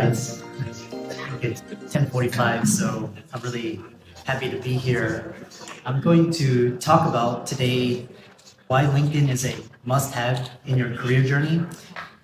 guys. It's 10:45, so I'm really happy to be here. I'm going to talk about today why LinkedIn is a must-have in your career journey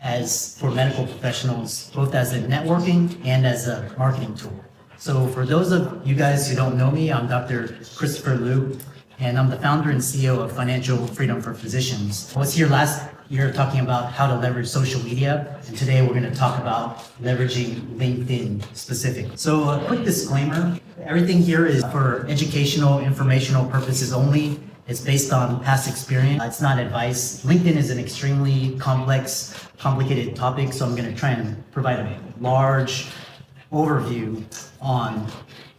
as for medical professionals, both as a networking and as a marketing tool. So for those of you guys who don't know me, I'm Dr. Christopher Liu, and I'm the founder and CEO of Financial Freedom for Physicians. I was here last year talking about how to leverage social media, and today we're going to talk about leveraging LinkedIn specifically. So a quick disclaimer, everything here is for educational, informational purposes only. It's based on past experience. It's not advice. LinkedIn is an extremely complex, complicated topic, so I'm going to try and provide a large overview on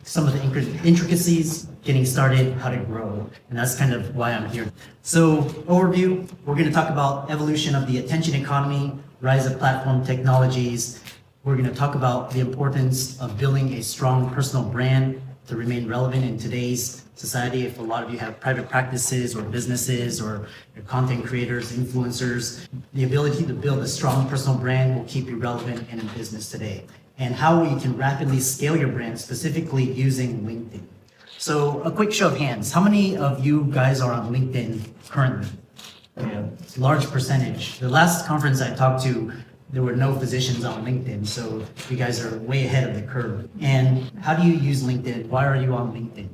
some of the intricacies, getting started, how to grow, and that's kind of why I'm here. So overview, we're going to talk about evolution of the attention economy, rise of platform technologies. We're going to talk about the importance of building a strong personal brand to remain relevant in today's society. If a lot of you have private practices or businesses or you're content creators, influencers, the ability to build a strong personal brand will keep you relevant and in business today. And how you can rapidly scale your brand, specifically using LinkedIn. So a quick show of hands. How many of you guys are on LinkedIn currently? Yeah, large percentage. The last conference I talked to, there were no physicians on LinkedIn, so you guys are way ahead of the curve. And how do you use LinkedIn? Why are you on LinkedIn?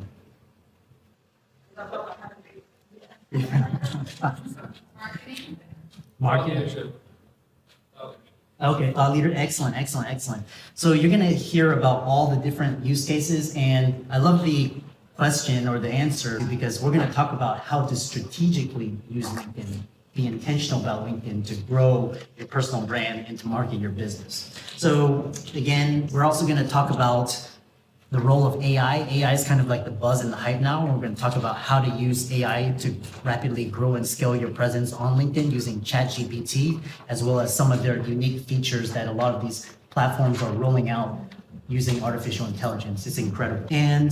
Marketing. Okay, leader, excellent. So you're gonna hear about all the different use cases, and I love the question or the answer because we're gonna talk about how to strategically use LinkedIn, be intentional about LinkedIn to grow your personal brand and to market your business. So again, we're also gonna talk about the role of AI. AI is kind of like the buzz and the hype now. We're going to talk about how to use AI to rapidly grow and scale your presence on LinkedIn using ChatGPT, as well as some of their unique features that a lot of these platforms are rolling out using artificial intelligence. It's incredible. And,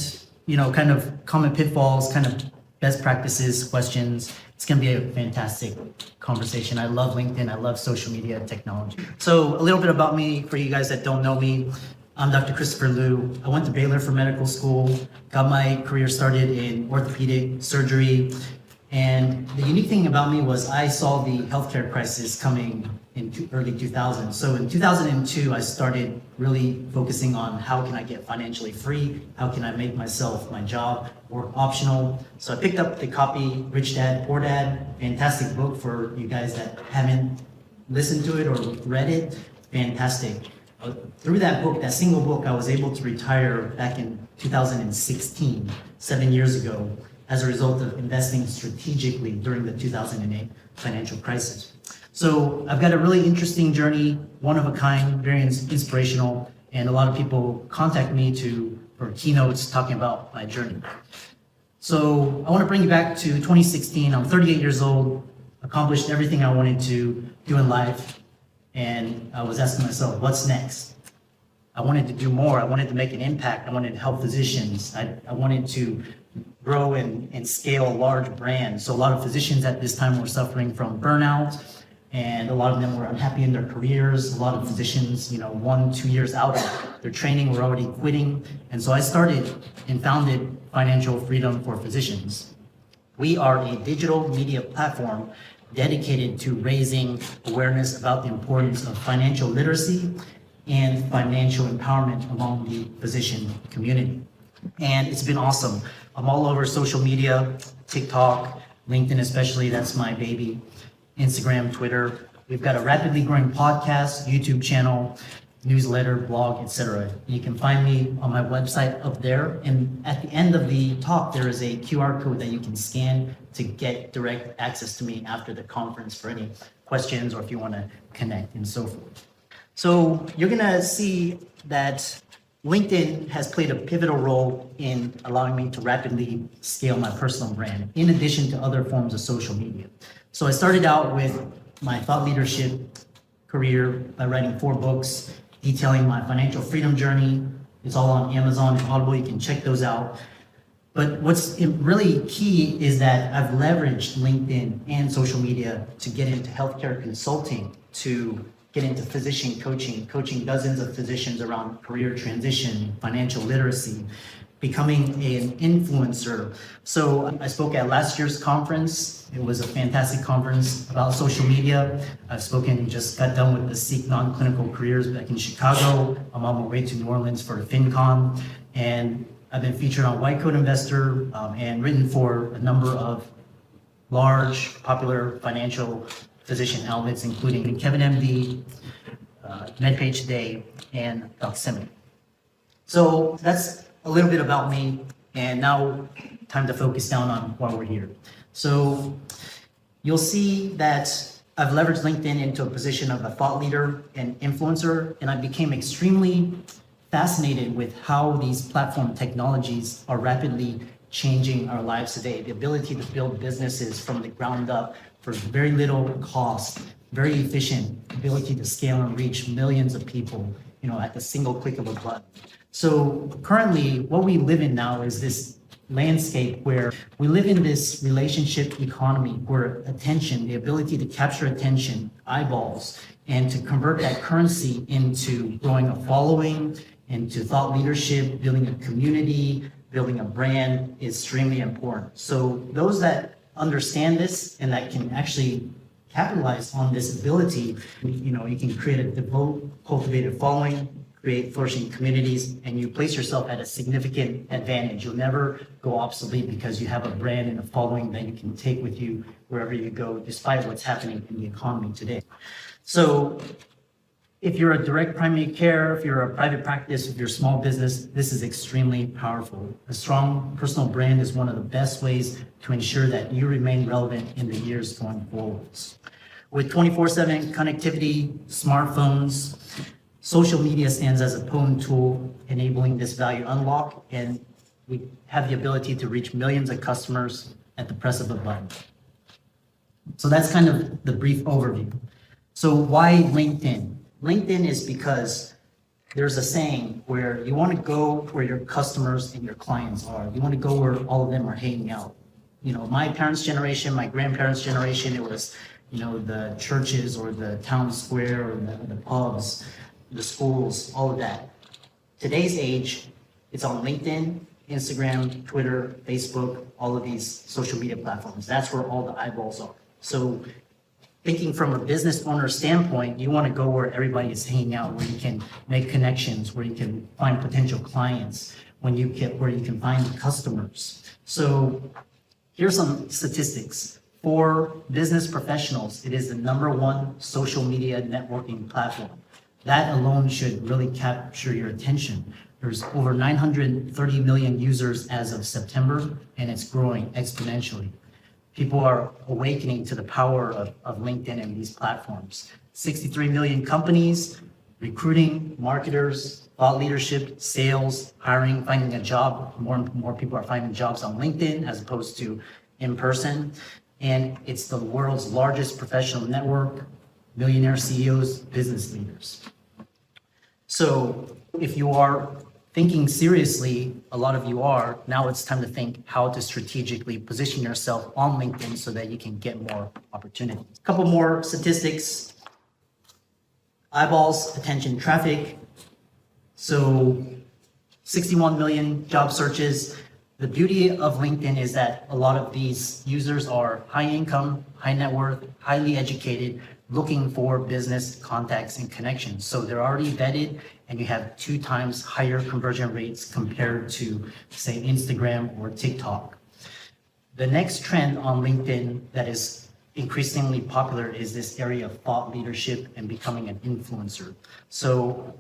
kind of common pitfalls, kind of best practices, questions. It's going to be a fantastic conversation. I love LinkedIn. I love social media technology. So a little bit about me for you guys that don't know me. I'm Dr. Christopher Liu. I went to Baylor for medical school, got my career started in orthopedic surgery. And the unique thing about me was I saw the healthcare crisis coming in early 2000s. So in 2002, I started really focusing on how can I get financially free? How can I make my job work optional? So I picked up the copy, Rich Dad, Poor Dad, fantastic book for you guys that haven't listened to it or read it, fantastic. Through that book, that single book, I was able to retire back in 2016, 7 years ago, as a result of investing strategically during the 2008 financial crisis. So I've got a really interesting journey, one of a kind, very inspirational, and a lot of people contact me for keynotes talking about my journey. So I want to bring you back to 2016. I'm 38 years old, accomplished everything I wanted to do in life. And I was asking myself, what's next? I wanted to do more. I wanted to make an impact. I wanted to help physicians. I wanted to grow and scale a large brand. So a lot of physicians at this time were suffering from burnout, and a lot of them were unhappy in their careers. A lot of physicians, 1-2 years out of their training were already quitting. And so I started and founded Financial Freedom for Physicians. We are a digital media platform dedicated to raising awareness about the importance of financial literacy and financial empowerment among the physician community. And it's been awesome. I'm all over social media, TikTok, LinkedIn especially, that's my baby, Instagram, Twitter. We've got a rapidly growing podcast, YouTube channel, newsletter, blog, etc. You can find me on my website up there. And at the end of the talk, there is a QR code that you can scan to get direct access to me after the conference for any questions or if you want to connect and so forth. So you're going to see that LinkedIn has played a pivotal role in allowing me to rapidly scale my personal brand, in addition to other forms of social media. So I started out with my thought leadership career by writing 4 books detailing my financial freedom journey. It's all on Amazon and Audible. You can check those out. But what's really key is that I've leveraged LinkedIn and social media to get into healthcare consulting to get into physician coaching, coaching dozens of physicians around career transition, financial literacy, becoming an influencer. So I spoke at last year's conference. It was a fantastic conference about social media. I've spoken, just got done with the Seek Non-Clinical Careers back in Chicago. I'm on my way to New Orleans for FinCon. And I've been featured on White Coat Investor and written for a number of large, popular financial physician outlets, including Kevin MD, MedPage Today, and Doximity. So that's a little bit about me, and now time to focus down on why we're here. So you'll see that I've leveraged LinkedIn into a position of a thought leader and influencer, and I became extremely fascinated with how these platform technologies are rapidly changing our lives today. The ability to build businesses from the ground up for very little cost, very efficient, ability to scale and reach millions of people, at the single click of a button. So currently, what we live in now is this landscape where we live in this relationship economy where attention, the ability to capture attention, eyeballs, and to convert that currency into growing a following, into thought leadership, building a community, building a brand is extremely important. So those that understand this and that can actually capitalize on this ability, you can create a devoted, cultivated following, create flourishing communities, and you place yourself at a significant advantage. You'll never go obsolete because you have a brand and a following that you can take with you wherever you go, despite what's happening in the economy today. So if you're a direct primary care, if you're a private practice, if you're a small business, this is extremely powerful. A strong personal brand is one of the best ways to ensure that you remain relevant in the years going forwards. With 24/7 connectivity, smartphones, social media stands as a potent tool enabling this value unlock, and we have the ability to reach millions of customers at the press of a button. So that's kind of the brief overview. So why LinkedIn? LinkedIn is because there's a saying where you want to go where your customers and your clients are. You want to go where all of them are hanging out. My parents' generation, my grandparents' generation, it was, the churches or the town square or the pubs, the schools, all of that. Today's age, it's on LinkedIn, Instagram, Twitter, Facebook, all of these social media platforms. That's where all the eyeballs are. So thinking from a business owner standpoint, you want to go where everybody is hanging out, where you can make connections, where you can find potential clients, where you can find customers. So here's some statistics. For business professionals, it is the #1 social media networking platform. That alone should really capture your attention. There's over 930 million users as of September, and it's growing exponentially. People are awakening to the power of LinkedIn and these platforms. 63 million companies, recruiting, marketers, thought leadership, sales, hiring, finding a job. More and more people are finding jobs on LinkedIn as opposed to in person. And it's the world's largest professional network, millionaire CEOs, business leaders. So if you are thinking seriously, a lot of you are, now it's time to think how to strategically position yourself on LinkedIn so that you can get more opportunities. A couple more statistics. Eyeballs, attention, traffic. So 61 million job searches. The beauty of LinkedIn is that a lot of these users are high income, high net worth, highly educated, looking for business contacts and connections. So they're already vetted, and you have 2 times higher conversion rates compared to, say, Instagram or TikTok. The next trend on LinkedIn that is increasingly popular is this area of thought leadership and becoming an influencer. So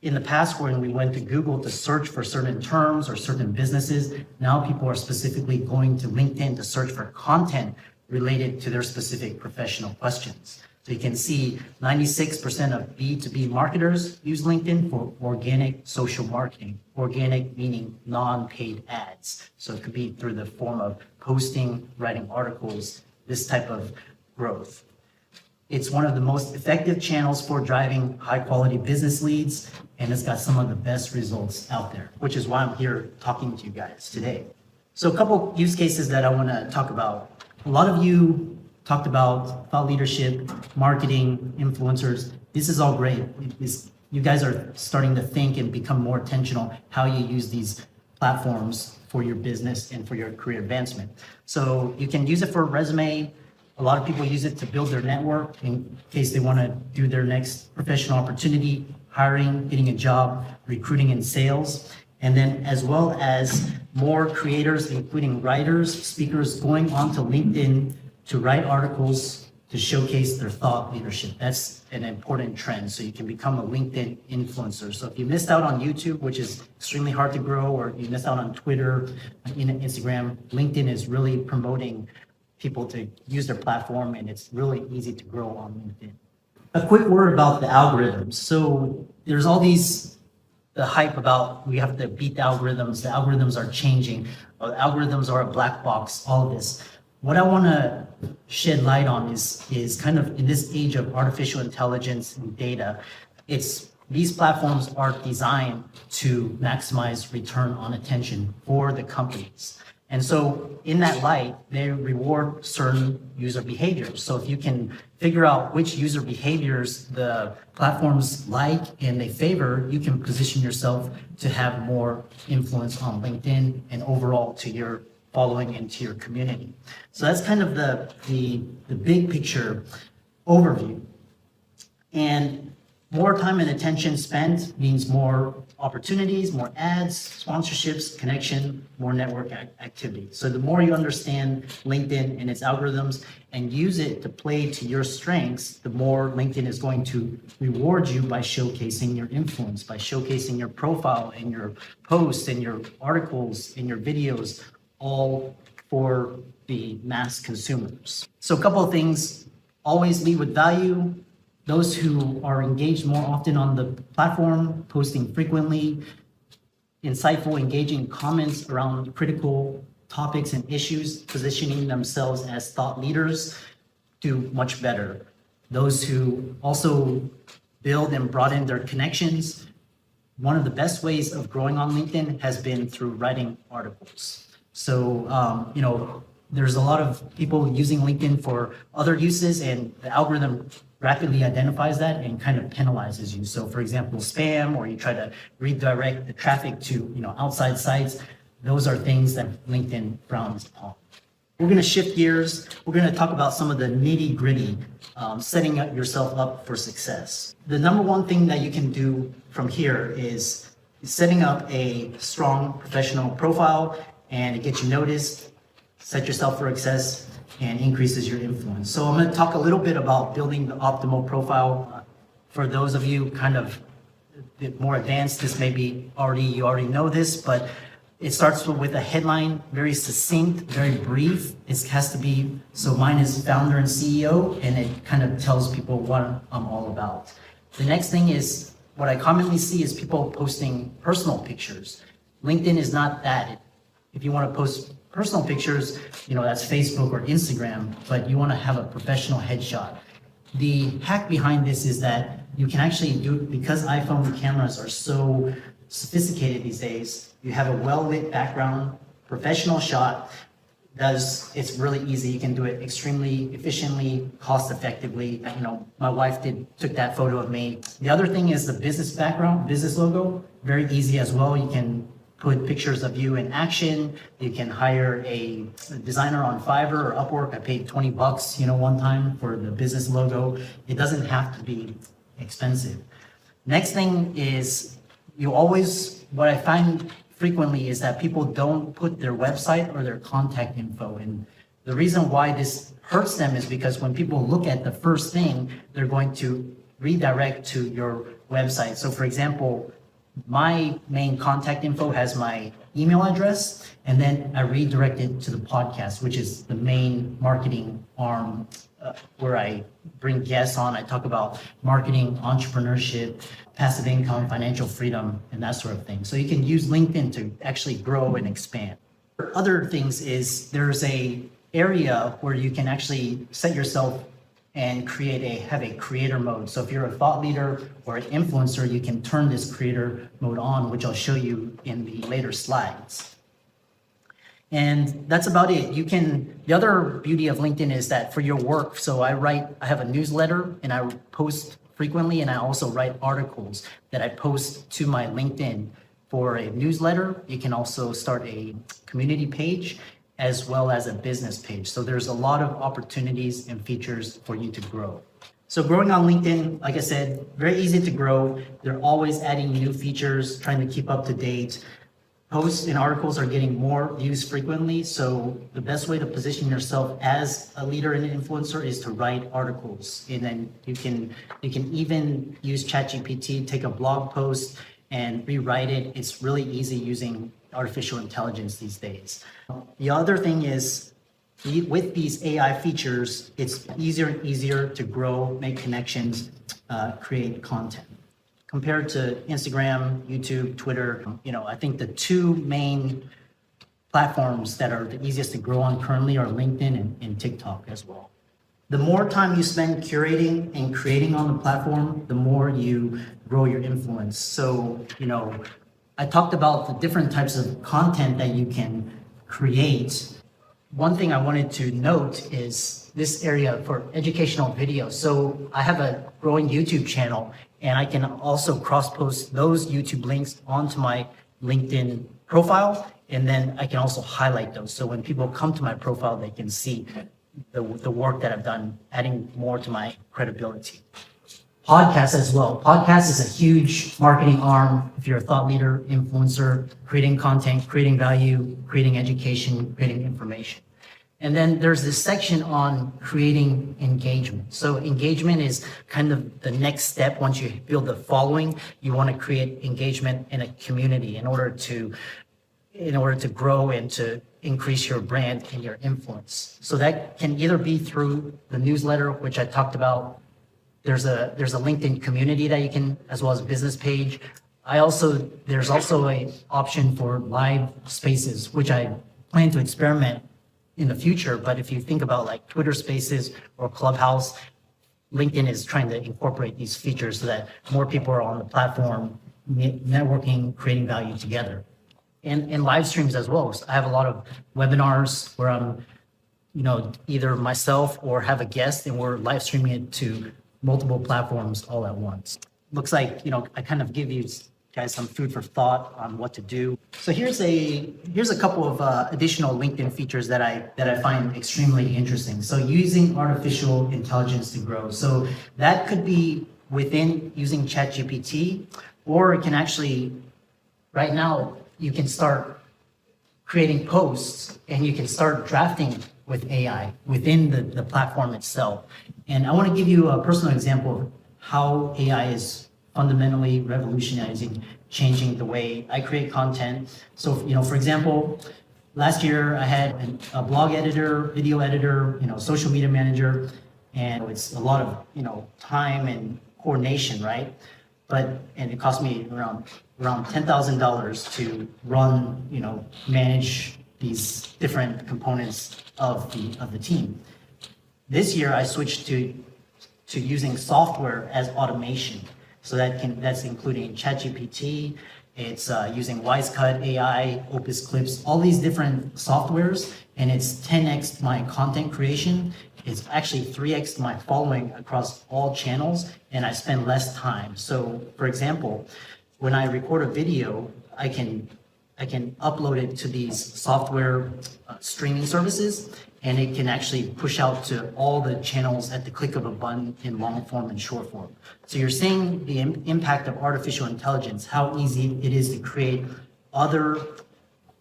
in the past, when we went to Google to search for certain terms or certain businesses, now people are specifically going to LinkedIn to search for content related to their specific professional questions. So you can see 96% of B2B marketers use LinkedIn for organic social marketing. Organic meaning non-paid ads. So it could be through the form of posting, writing articles, this type of growth. It's one of the most effective channels for driving high quality business leads, and it's got some of the best results out there, which is why I'm here talking to you guys today. So a couple use cases that I want to talk about. A lot of you talked about thought leadership, marketing, influencers. this is all great. You guys are starting to think and become more intentional how you use these platforms for your business and for your career advancement. So you can use it for a resume. A lot of people use it to build their network in case they want to do their next professional opportunity, hiring, getting a job, recruiting and sales. And then as well as more creators, including writers, speakers, going onto LinkedIn to write articles to showcase their thought leadership. That's an important trend. So you can become a LinkedIn influencer. So if you missed out on YouTube, which is extremely hard to grow, or you missed out on Twitter, Instagram, LinkedIn is really promoting people to use their platform, and it's really easy to grow on LinkedIn. A quick word about the algorithms. So there's all the hype about we have to beat the algorithms. The algorithms are changing. The algorithms are a black box, all of this. What I want to shed light on is kind of in this age of artificial intelligence and data, these platforms are designed to maximize return on attention for the companies. And so in that light, they reward certain user behaviors. So if you can figure out which user behaviors the platforms like and they favor, you can position yourself to have more influence on LinkedIn and overall to your following into your community. So that's kind of the big picture overview. And more time and attention spent means more opportunities, more ads, sponsorships, connection, more network activity. So the more you understand LinkedIn and its algorithms and use it to play to your strengths, the more LinkedIn is going to reward you by showcasing your influence, by showcasing your profile and your posts and your articles and your videos, all for the mass consumers. So a couple of things: always lead with value. Those who are engaged more often on the platform, posting frequently, insightful, engaging comments around critical topics and issues, positioning themselves as thought leaders, do much better. Those who also build and broaden their connections. One of the best ways of growing on LinkedIn has been through writing articles. So, there's a lot of people using LinkedIn for other uses, and the algorithm rapidly identifies that and kind of penalizes you. So for example, spam, or you try to redirect the traffic to, outside sites. Those are things that LinkedIn frowns upon. We're going to shift gears. We're going to talk about some of the nitty gritty, setting yourself up for success. The number one thing that you can do from here is setting up a strong professional profile, and it gets you noticed, set yourself for success, and increases your influence. So I'm going to talk a little bit about building the optimal profile. For those of you kind of a bit more advanced, this may be you already know this, but it starts with a headline, very succinct, very brief. It has to be, so mine is founder and CEO, and it kind of tells people what I'm all about. The next thing is, what I commonly see is people posting personal pictures. LinkedIn is not that. If you want to post personal pictures, that's Facebook or Instagram, but you want to have a professional headshot. The hack behind this is that you can actually do it because iPhone cameras are so sophisticated these days. You have a well-lit background, professional shot. It's really easy. You can do it extremely efficiently, cost effectively. My wife took that photo of me. The other thing is the business background, business logo, very easy as well. You can put pictures of you in action. You can hire a designer on Fiverr or Upwork. I paid $20, one time for the business logo. It doesn't have to be expensive. Next thing is, what I find frequently is that people don't put their website or their contact info. And the reason why this hurts them is because when people look at the first thing, they're going to redirect to your website. So for example, my main contact info has my email address, and then I redirect it to the podcast, which is the main marketing arm where I bring guests on. I talk about marketing, entrepreneurship, passive income, financial freedom, and that sort of thing. So you can use LinkedIn to actually grow and expand. Other things is there's a area where you can actually set yourself and have a creator mode. So if you're a thought leader or an influencer, you can turn this creator mode on, which I'll show you in the later slides. And that's about it. The other beauty of LinkedIn is that for your work, so I have a newsletter and I post frequently, and I also write articles that I post to my LinkedIn for a newsletter. You can also start a community page as well as a business page. So there's a lot of opportunities and features for you to grow. So growing on LinkedIn, like I said, very easy to grow. They're always adding new features, trying to keep up to date. Posts and articles are getting more views frequently. So the best way to position yourself as a leader and an influencer is to write articles. And then you can even use ChatGPT, take a blog post and rewrite it. It's really easy using artificial intelligence these days. The other thing is, with these AI features, it's easier and easier to grow, make connections, create content. Compared to Instagram, YouTube, Twitter, I think the two main platforms that are the easiest to grow on currently are LinkedIn and TikTok as well. The more time you spend curating and creating on the platform, the more you grow your influence. So, I talked about the different types of content that you can create. One thing I wanted to note is this area for educational videos. So I have a growing YouTube channel, and I can also cross-post those YouTube links onto my LinkedIn profile, and then I can also highlight those. So when people come to my profile, they can see the work that I've done, adding more to my credibility. Podcasts as well. Podcast is a huge marketing arm. If you're a thought leader, influencer, creating content, creating value, creating education, creating information. And then there's this section on creating engagement. So engagement is kind of the next step. Once you build the following, you want to create engagement in a community in order to grow and to increase your brand and your influence. So that can either be through the newsletter, which I talked about. There's a LinkedIn community that you can, as well as a business page. There's also a option for live spaces, which I plan to experiment in the future. But if you think about like Twitter Spaces or Clubhouse, LinkedIn is trying to incorporate these features so that more people are on the platform, networking, creating value together. And live streams as well. So I have a lot of webinars where I'm, either myself or have a guest, and we're live streaming it to multiple platforms all at once. Looks like, I kind of give you guys some food for thought on what to do. So here's a couple of additional LinkedIn features that I find extremely interesting. So using artificial intelligence to grow. So that could be within using ChatGPT, or it can actually, right now, you can start creating posts and you can start drafting with AI within the platform itself. And I want to give you a personal example of how AI is fundamentally revolutionizing, changing the way I create content. So, for example, last year I had a blog editor, video editor, social media manager, and it's a lot of, time and coordination, right? And it cost me around $10,000 to run, manage these different components of the team. This year I switched to using software as automation. So that's including ChatGPT, it's using Wisecut AI, Opus Clips, all these different softwares, and it's 10x my content creation. It's actually 3x my following across all channels, and I spend less time. So for example, when I record a video, I can upload it to these software streaming services, and it can actually push out to all the channels at the click of a button in long form and short form. So you're seeing the impact of artificial intelligence, how easy it is to create other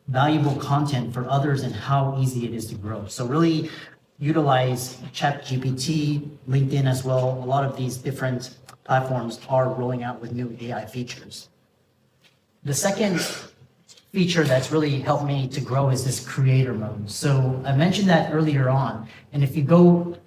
valuable content for others and how easy it is to grow. So really utilize ChatGPT, LinkedIn as well. A lot of these different platforms are rolling out with new AI features. The second feature that's really helped me to grow is this creator mode. So I mentioned that earlier on, and if you go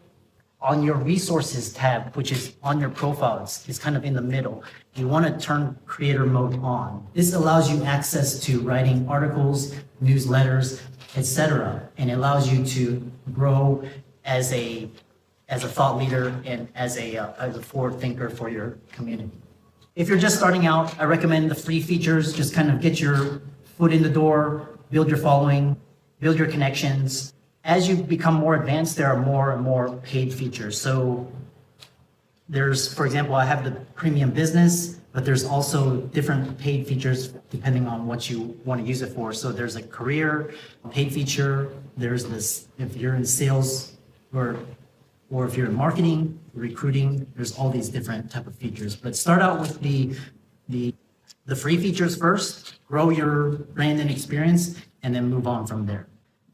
on your resources tab, which is on your profile, it's kind of in the middle, you want to turn creator mode on. This allows you access to writing articles, newsletters, etc., and it allows you to grow as a thought leader and as a forward thinker for your community. If you're just starting out, I recommend the free features. Just kind of get your foot in the door, build your following, build your connections. As you become more advanced, there are more and more paid features. So there's, for example, I have the premium business, but there's also different paid features depending on what you want to use it for. So there's a career paid feature. There's this, if you're in sales or if you're in marketing, recruiting, there's all these different type of features. But start out with the free features first, grow your brand and experience, and then move on from there.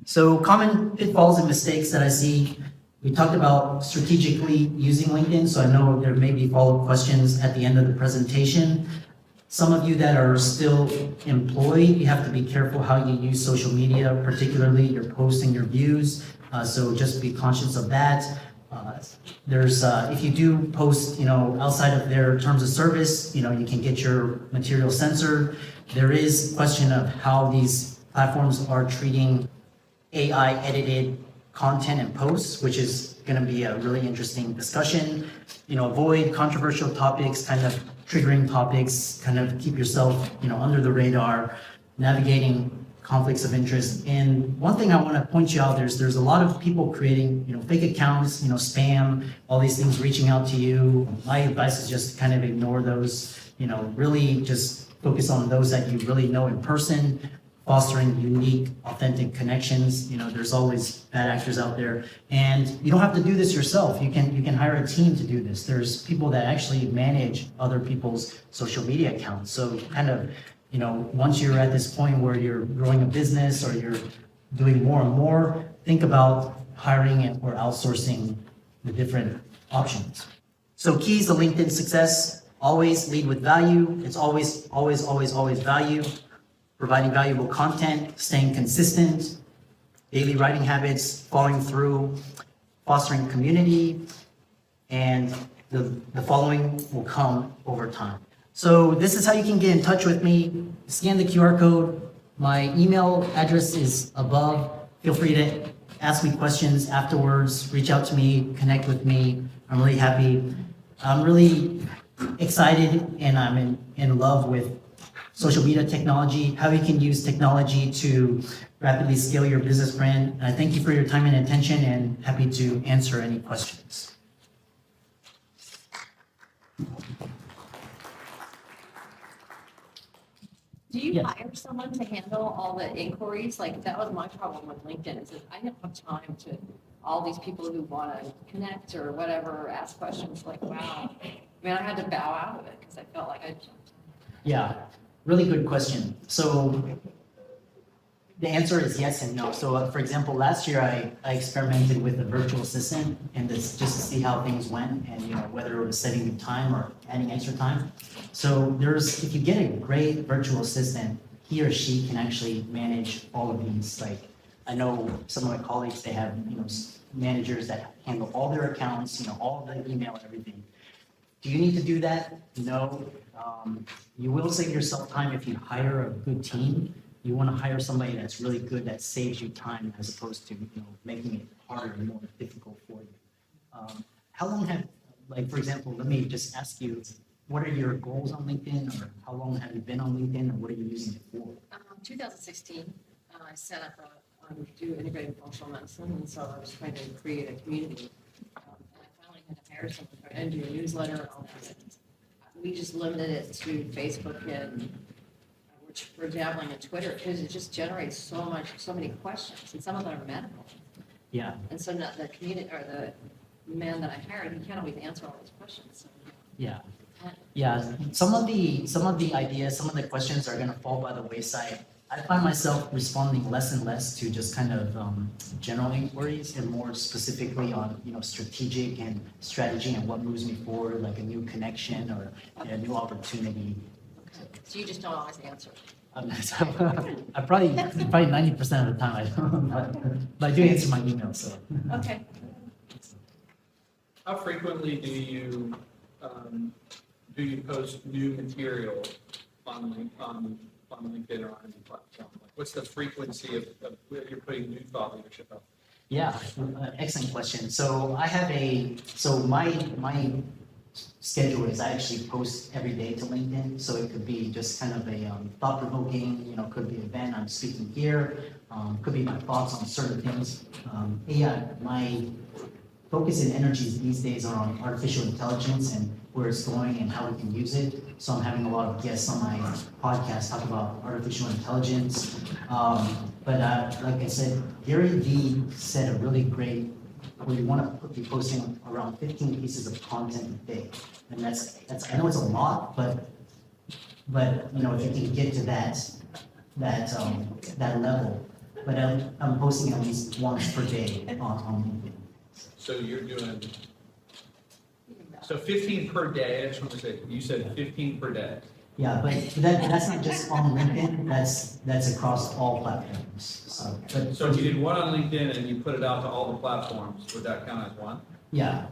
So common pitfalls and mistakes that I see. We talked about strategically using LinkedIn, so I know there may be follow-up questions at the end of the presentation. Some of you that are still employed, you have to be careful how you use social media, particularly your posts and your views. So just be conscious of that. If you do post, outside of their terms of service, you can get your material censored. There is question of how these platforms are treating AI edited content and posts, which is going to be a really interesting discussion. Avoid controversial topics, kind of triggering topics, kind of keep yourself, under the radar, navigating conflicts of interest. And one thing I want to point you out, there's a lot of people creating, fake accounts, spam, all these things reaching out to you. My advice is just kind of ignore those, really just focus on those that you really know in person, fostering unique, authentic connections. There's always bad actors out there, and you don't have to do this yourself. You can hire a team to do this. There's people that actually manage other people's social media accounts. So kind of, once you're at this point where you're growing a business or you're doing more and more, think about hiring or outsourcing the different options. So keys to LinkedIn success: always lead with value. It's always value. Providing valuable content, staying consistent, daily writing habits, following through, fostering community, and the following will come over time. So this is how you can get in touch with me. Scan the QR code. My email address is above. Feel free to ask me questions afterwards, reach out to me, connect with me. I'm really happy. I'm really excited, and I'm in love with social media technology, how you can use technology to rapidly scale your business brand. And I thank you for your time and attention, and happy to answer any questions. Do you hire someone to handle all the inquiries? Like, that was my problem with LinkedIn, is that I didn't have time to, all these people who want to connect or whatever, ask questions, like, wow. I had to bow out of it because I felt like I jumped. Yeah, really good question. So the answer is yes and no. So for example, last year I experimented with a virtual assistant, and this just to see how things went, and whether it was setting the time or adding extra time. So if you get a great virtual assistant, he or she can actually manage all of these. Like, I know some of my colleagues, they have managers that handle all their accounts, all the email, everything. Do you need to do that? No. You will save yourself time if you hire a good team. You want to hire somebody that's really good, that saves you time, as opposed to making it harder and more difficult for you. How long for example, let me just ask you, what are your goals on LinkedIn, or how long have you been on LinkedIn, or what are you using it for? 2016, I set up do integrated functional medicine, and so I was trying to create a community. And I finally had to hire someone and do a newsletter and all that. We just limited it to Facebook, and which we're dabbling in Twitter, because it just generates so many questions, and some of them are medical. Yeah. And so now the community, or the man that I hired, he can't always answer all those questions. So, yeah. Yeah. Some of the ideas, some of the questions are going to fall by the wayside. I find myself responding less and less to just kind of general inquiries, and more specifically on strategic and strategy and what moves me forward, like a new connection or a new opportunity. So you just don't always answer. I probably 90% of the time I don't, but I do answer my email. So. Okay. How frequently do you post new material on LinkedIn or on any platform? Like, what's the frequency of you're putting new thought leadership up? Yeah, excellent question. So I have my schedule is I actually post every day to LinkedIn. So it could be just kind of a thought-provoking, could be an event I'm speaking here, could be my thoughts on certain things. focus and energies these days are on artificial intelligence and where it's going and how we can use it. So I'm having a lot of guests on my podcast talk about artificial intelligence. But like I said, Gary Vee said a really great, we want to be posting around 15 pieces of content a day. And that's, I know it's a lot, but you know, if you can get to that level. But I'm posting at least once per day on LinkedIn. So you're doing, so 15 per day, I just want to say, you said 15 per day. Yeah, but that's not just on LinkedIn, that's across all platforms, so, but. So if you did one on LinkedIn and you put it out to all the platforms, would that count as one? Yeah,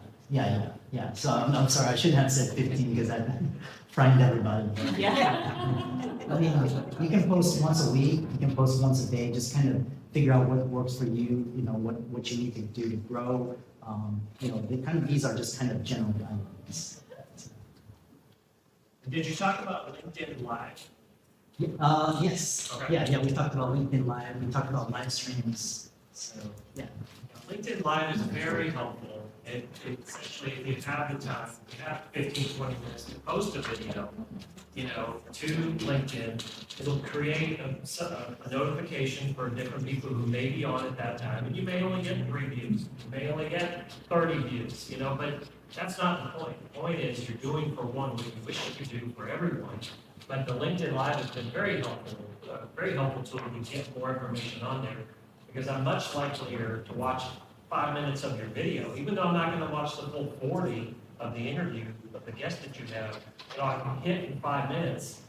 so I'm sorry, I shouldn't have said 15 because I frightened everybody. I mean, you can post once a week, you can post once a day, just kind of figure out what works for you, you know, what you need to do to grow. You know, these are just kind of general guidelines. Did you talk about LinkedIn Live? Yes, Okay. yeah, we talked about LinkedIn Live, we talked about live streams, so, yeah. LinkedIn Live is very helpful. It essentially, if you have the time, you have 15, 20 minutes to post a video, you know, to LinkedIn. It'll create a notification for different people who may be on at that time, and you may only get 3 views, you may only get 30 views, you know, but that's not the point. The point is you're doing for one what you wish you could do for everyone. But the LinkedIn Live has been very helpful tool to get more information on there, because I'm much likelier to watch 5 minutes of your video, even though I'm not going to watch the full 40 of the interview of the guest that you have, you know, I can hit in 5 minutes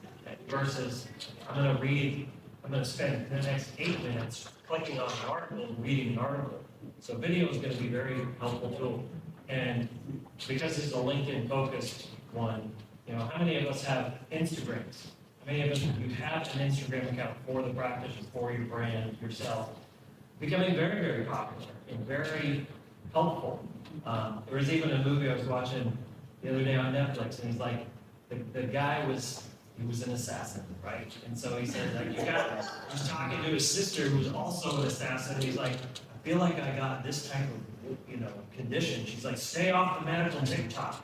versus I'm going to spend the next 8 minutes clicking on an article and reading an article. So video is going to be very helpful tool. And because it's a LinkedIn focused one, you know, how many of us have Instagrams? How many of us, you have an Instagram account for the practice or for your brand, yourself? Becoming very, very popular and very helpful. There was even a movie I was watching the other day on Netflix, and he's like, the guy was an assassin, right? And so he said, like, he's talking to his sister who's also an assassin, and he's like, I feel like I got this type of, you know, condition. She's like, stay off the medical TikTok.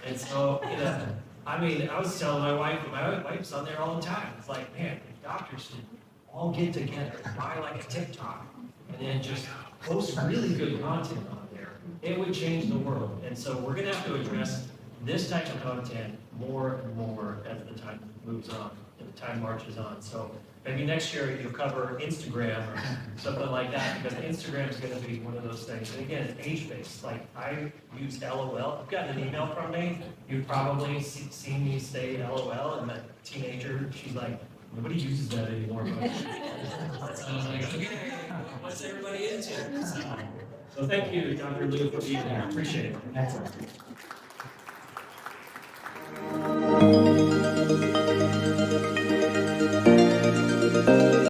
And so, you know, I mean, I was telling my wife's on there all the time. It's like, man, if doctors should all get together, buy like a TikTok, and then just post really good content on there, it would change the world. And so we're gonna have to address this type of content more and more as the time moves on, and the time marches on. So maybe next year you'll cover Instagram or something like that, because Instagram is gonna be one of those things. And again, it's age-based. Like, I use LOL. You've gotten an email from me. You've probably seen me say LOL, and that teenager, she's like, nobody uses that anymore. So I was like, okay, what's everybody into? So thank you, Dr. Lou, for being here. Appreciate it. Excellent.